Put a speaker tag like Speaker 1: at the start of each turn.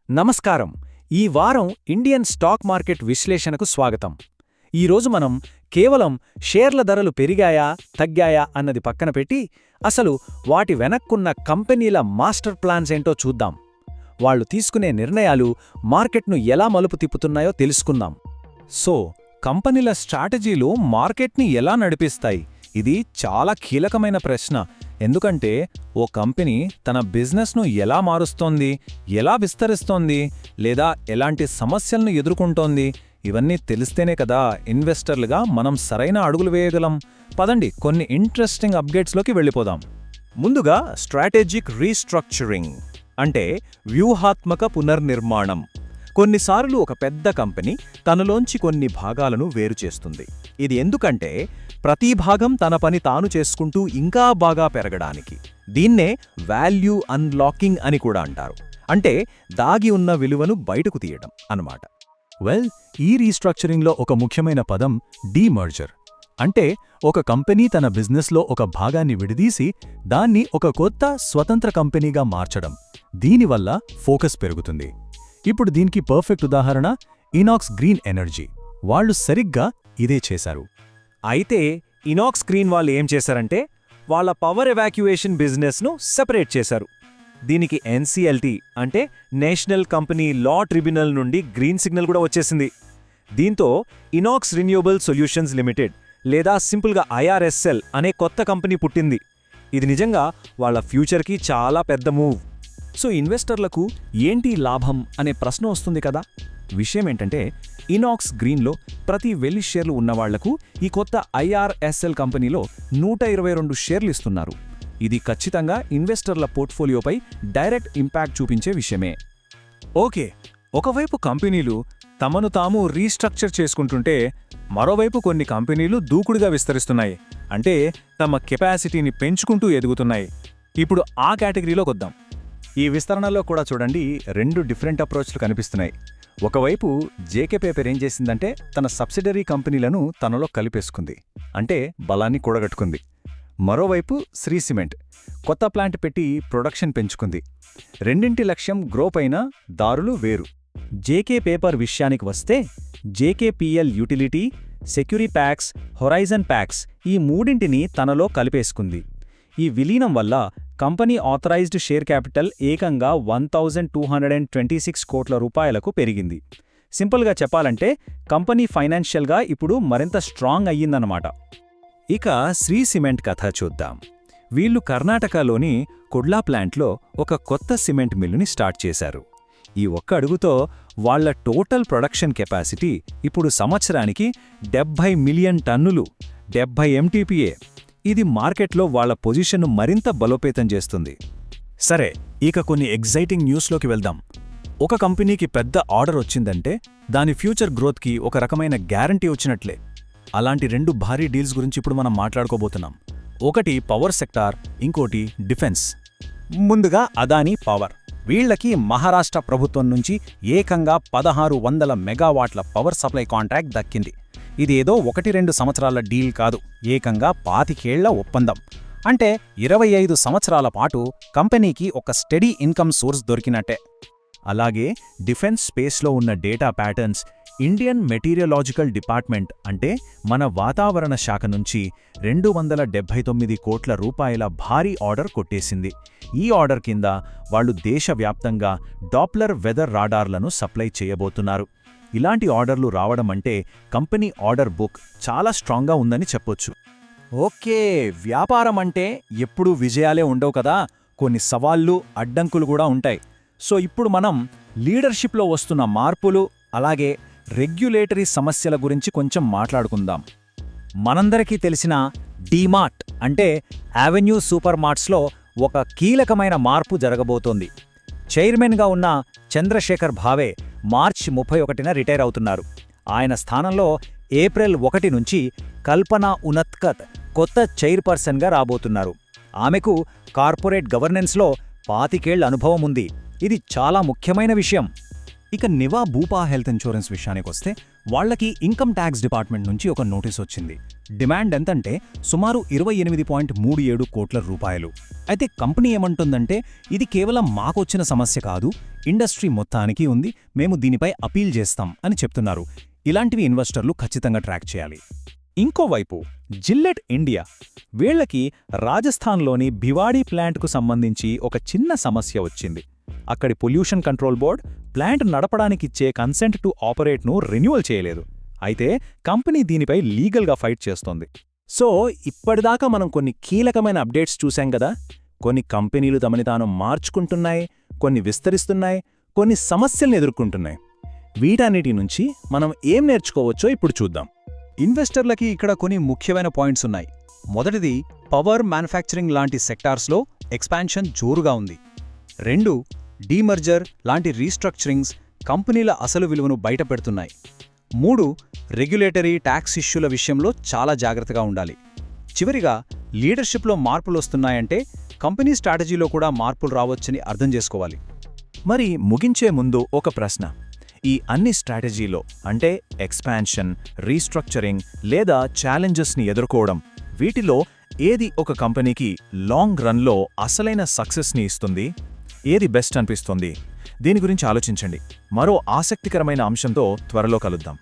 Speaker 1: నమస్కారం. ఈ వారం ఇండియన్ స్టాక్ మార్కెట్ విశ్లేషణకు స్వాగతం. ఈరోజు మనం కేవలం షేర్ల ధరలు పెరిగాయా తగ్గాయా అన్నది పక్కన పెట్టి అసలు వాటి వెనక్కున్న కంపెనీల మాస్టర్ ప్లాన్స్ ఏంటో చూద్దాం. వాళ్లు తీసుకునే నిర్ణయాలు మార్కెట్ను ఎలా మలుపు తిప్పుతున్నాయో తెలుసుకుందాం. సో, కంపెనీల స్ట్రాటజీలు మార్కెట్ని ఎలా నడిపిస్తాయి? ఇది చాలా కీలకమైన ప్రశ్న. ఎందుకంటే ఓ కంపెనీ తన బిజినెస్ను ఎలా మారుస్తోంది, ఎలా విస్తరిస్తోంది, లేదా ఎలాంటి సమస్యలను ఎదుర్కొంటోంది, ఇవన్నీ తెలిస్తేనే కదా ఇన్వెస్టర్లుగా మనం సరైన అడుగులు వేయగలం. పదండి, కొన్ని ఇంట్రెస్టింగ్ అప్డేట్స్లోకి వెళ్ళిపోదాం. ముందుగా స్ట్రాటజిక్ రీస్ట్రక్చరింగ్ అంటే వ్యూహాత్మక పునర్నిర్మాణం. కొన్నిసార్లు ఒక పెద్ద కంపెనీ తనలోంచి కొన్ని భాగాలను వేరుచేస్తుంది. ఇది ఎందుకంటే ప్రతి భాగం తన పని తాను చేసుకుంటూ ఇంకా బాగా పెరగడానికి. దీన్నే వాల్యూ అన్లాకింగ్ అని కూడా అంటారు. అంటే దాగి ఉన్న విలువను బయటకు తీయడం అన్నమాట. ఈ రీస్ట్రక్చరింగ్లో ఒక ముఖ్యమైన పదం డీమర్జర్. అంటే ఒక కంపెనీ తన బిజినెస్లో ఒక భాగాన్ని విడదీసి దాన్ని ఒక కొత్త స్వతంత్ర కంపెనీగా మార్చడం. దీనివల్ల ఫోకస్ పెరుగుతుంది. ఇప్పుడు దీనికి పర్ఫెక్ట్ ఉదాహరణ ఇనాక్స్ గ్రీన్ ఎనర్జీ. వాళ్లు సరిగ్గా ఇదే చేశారు.
Speaker 2: అయితే ఇనాక్స్ గ్రీన్ వాళ్ళు ఏం చేశారంటే వాళ్ళ పవర్ ఎవాక్యుయేషన్ బిజినెస్ను సెపరేట్ చేశారు. దీనికి ఎన్సీఎల్టీ అంటే నేషనల్ కంపెనీ లా ట్రిబ్యునల్ నుండి గ్రీన్ సిగ్నల్ కూడా వచ్చేసింది. దీంతో ఇనాక్స్ రిన్యూవబుల్ సొల్యూషన్స్ లిమిటెడ్ లేదా సింపుల్గా ఐఆర్ఎస్ఎల్ అనే కొత్త కంపెనీ పుట్టింది. ఇది నిజంగా వాళ్ళ ఫ్యూచర్కి చాలా పెద్ద మూవ్.
Speaker 1: సో ఇన్వెస్టర్లకు ఏంటి లాభం అనే ప్రశ్న వస్తుంది కదా. విషయమేంటంటే ఇనాక్స్ గ్రీన్లో ప్రతి 1000 షేర్లు ఉన్నవాళ్లకు ఈ కొత్త ఐఆర్ఎస్ఎల్ కంపెనీలో 122 షేర్లు ఇస్తున్నారు. ఇది ఖచ్చితంగా ఇన్వెస్టర్ల పోర్ట్ఫోలియోపై డైరెక్ట్ ఇంపాక్ట్ చూపించే విషయమే. ఓకే, ఒకవైపు కంపెనీలు తమను తాము రీస్ట్రక్చర్ చేసుకుంటుంటే మరోవైపు కొన్ని కంపెనీలు దూకుడుగా విస్తరిస్తున్నాయి. అంటే తమ కెపాసిటీని పెంచుకుంటూ ఎదుగుతున్నాయి. ఇప్పుడు ఆ కేటగిరీలోకొద్దాం. ఈ విస్తరణలో కూడా చూడండి, 2 డిఫరెంట్ అప్రోచ్లు కనిపిస్తున్నాయి. ఒకవైపు జేకే పేపర్ ఏం చేసిందంటే తన సబ్సిడరీ కంపెనీలను తనలో కలిపేసుకుంది. అంటే బలాన్ని కూడగట్టుకుంది. మరోవైపు శ్రీ సిమెంట్ కొత్త ప్లాంట్ పెట్టి ప్రొడక్షన్ పెంచుకుంది. రెండింటి లక్ష్యం గ్రోప్ అయిన దారులు వేరు. జేకే పేపర్ విషయానికి వస్తే జేకేపీఎల్ యూటిలిటీ, సెక్యూరీ ప్యాక్స్, హొరైజన్ ప్యాక్స్ ఈ మూడింటిని తనలో కలిపేసుకుంది. ఈ విలీనం వల్ల కంపెనీ ఆథరైజ్డ్ షేర్ క్యాపిటల్ ఏకంగా 1226 కోట్ల రూపాయలకు పెరిగింది. సింపుల్గా చెప్పాలంటే కంపెనీ ఫైనాన్షియల్గా ఇప్పుడు మరింత స్ట్రాంగ్ అయ్యిందన్నమాట. ఇక శ్రీ సిమెంట్ కథ చూద్దాం. వీళ్లు కర్ణాటకలోని కుడ్లా ప్లాంట్లో ఒక కొత్త సిమెంట్ మిల్లుని స్టార్ట్ చేశారు. ఈ ఒక్క అడుగుతో వాళ్ల టోటల్ ప్రొడక్షన్ కెపాసిటీ ఇప్పుడు సంవత్సరానికి 70 మిలియన్ టన్నులు, 70 ఎంటీపీఏ. ఇది మార్కెట్లో వాళ్ల పొజిషన్ను మరింత బలోపేతం చేస్తుంది. సరే, ఇక కొన్ని ఎగ్జైటింగ్ న్యూస్లోకి వెళ్దాం. ఒక కంపెనీకి పెద్ద ఆర్డర్ వచ్చిందంటే దాని ఫ్యూచర్ గ్రోత్కి ఒక రకమైన గ్యారంటీ వచ్చినట్లే. అలాంటి 2 భారీ డీల్స్ గురించి ఇప్పుడు మనం మాట్లాడుకోబోతున్నాం. ఒకటి పవర్ సెక్టార్, ఇంకోటి డిఫెన్స్. ముందుగా అదానీ పవర్. వీళ్లకి మహారాష్ట్ర ప్రభుత్వం నుంచి ఏకంగా 1600 మెగావాట్ల పవర్ సప్లై కాంట్రాక్ట్ దక్కింది. ఇదేదో 1-2 సంవత్సరాల డీల్ కాదు, ఏకంగా 25 ఏళ్ల ఒప్పందం. అంటే 25 సంవత్సరాల పాటు కంపెనీకి ఒక స్టెడీ ఇన్కమ్ సోర్స్ దొరికినట్టే. అలాగే డిఫెన్స్ స్పేస్లో ఉన్న data patterns Indian meteorological department అంటే మన వాతావరణ శాఖ నుంచి 279 కోట్ల రూపాయల భారీ ఆర్డర్ కొట్టేసింది. ఈ ఆర్డర్ కింద వాళ్లు దేశవ్యాప్తంగా డాప్లర్ వెదర్ రాడార్లను సప్లై చేయబోతున్నారు. ఇలాంటి ఆర్డర్లు రావడమంటే కంపెనీ ఆర్డర్ బుక్ చాలా స్ట్రాంగ్గా ఉందని చెప్పొచ్చు. ఓకే, వ్యాపారం అంటే ఎప్పుడూ విజయాలే ఉండవు కదా, కొన్ని సవాళ్లు, అడ్డంకులు కూడా ఉంటాయి. సో ఇప్పుడు మనం లీడర్షిప్లో వస్తున్న మార్పులు, అలాగే రెగ్యులేటరీ సమస్యల గురించి కొంచెం మాట్లాడుకుందాం. మనందరికీ తెలిసిన డీమార్ట్ అంటే అవెన్యూ సూపర్ మార్ట్స్లో ఒక కీలకమైన మార్పు జరగబోతోంది. చైర్మన్గా ఉన్న చంద్రశేఖర్ భావే మార్చి 31న రిటైర్ అవుతున్నారు. ఆయన స్థానంలో ఏప్రిల్ 1 నుంచి కల్పనా ఉనత్కత్ కొత్త చైర్పర్సన్గా రాబోతున్నారు. ఆమెకు కార్పొరేట్ గవర్నెన్స్లో 25 ఏళ్ల అనుభవం ఉంది. ఇది చాలా ముఖ్యమైన విషయం. ఇక నివా భూపా హెల్త్ ఇన్సూరెన్స్ విషయానికొస్తే వాళ్ళకి ఇన్కమ్ ట్యాక్స్ డిపార్ట్మెంట్ నుంచి ఒక నోటీస్ వచ్చింది. డిమాండ్ ఎంతంటే సుమారు 28.37 కోట్ల రూపాయలు. అయితే కంపెనీ ఏమంటుందంటే ఇది కేవలం మాకొచ్చిన సమస్య కాదు, ఇండస్ట్రీ మొత్తానికి ఉంది, మేము దీనిపై అపీల్ చేస్తాం అని చెప్తున్నారు. ఇలాంటివి ఇన్వెస్టర్లు ఖచ్చితంగా ట్రాక్ చేయాలి. ఇంకోవైపు జిల్లెట్ ఇండియా, వీళ్లకి రాజస్థాన్లోని భివాడీ ప్లాంట్కు సంబంధించి ఒక చిన్న సమస్య వచ్చింది. అక్కడి పొల్యూషన్ కంట్రోల్ బోర్డ్ ప్లాంట్ నడపడానికిచ్చే కన్సెంట్ టు ఆపరేట్ను రెన్యువల్ చేయలేదు. అయితే కంపెనీ దీనిపై లీగల్గా ఫైట్ చేస్తోంది.
Speaker 2: సో ఇప్పటిదాకా మనం కొన్ని కీలకమైన అప్డేట్స్ చూశాం కదా. కొన్ని కంపెనీలు తమని తాను మార్చుకుంటున్నాయి, కొన్ని విస్తరిస్తున్నాయి, కొన్ని సమస్యల్ని ఎదుర్కొంటున్నాయి. వీటన్నిటి నుంచి మనం ఏం నేర్చుకోవచ్చో ఇప్పుడు చూద్దాం.
Speaker 1: ఇన్వెస్టర్లకి ఇక్కడ కొన్ని ముఖ్యమైన పాయింట్స్ ఉన్నాయి. మొదటిది, పవర్ మ్యానుఫ్యాక్చరింగ్ లాంటి సెక్టార్స్లో ఎక్స్పాన్షన్ జోరుగా ఉంది. 2, డీమర్జర్ లాంటి రీస్ట్రక్చరింగ్స్ కంపెనీల అసలు విలువను బయటపెడుతున్నాయి. 3, రెగ్యులేటరీ ట్యాక్స్ ఇష్యూల విషయంలో చాలా జాగ్రత్తగా ఉండాలి. చివరిగా, లీడర్షిప్లో మార్పులొస్తున్నాయంటే కంపెనీ స్ట్రాటజీలో కూడా మార్పులు రావచ్చని అర్థం చేసుకోవాలి.
Speaker 2: మరి ముగించే ముందు ఒక ప్రశ్న. ఈ అన్ని స్ట్రాటజీలో అంటే ఎక్స్పాన్షన్, రీస్ట్రక్చరింగ్ లేదా ఛాలెంజెస్ని ఎదుర్కోవడం, వీటిలో ఏది ఒక కంపెనీకి లాంగ్ రన్లో అసలైన సక్సెస్ని ఇస్తుంది? ఏది బెస్ట్ అనిపిస్తుంది? దీని గురించి ఆలోచించండి. మరో ఆసక్తికరమైన అంశంతో త్వరలో కలుద్దాం.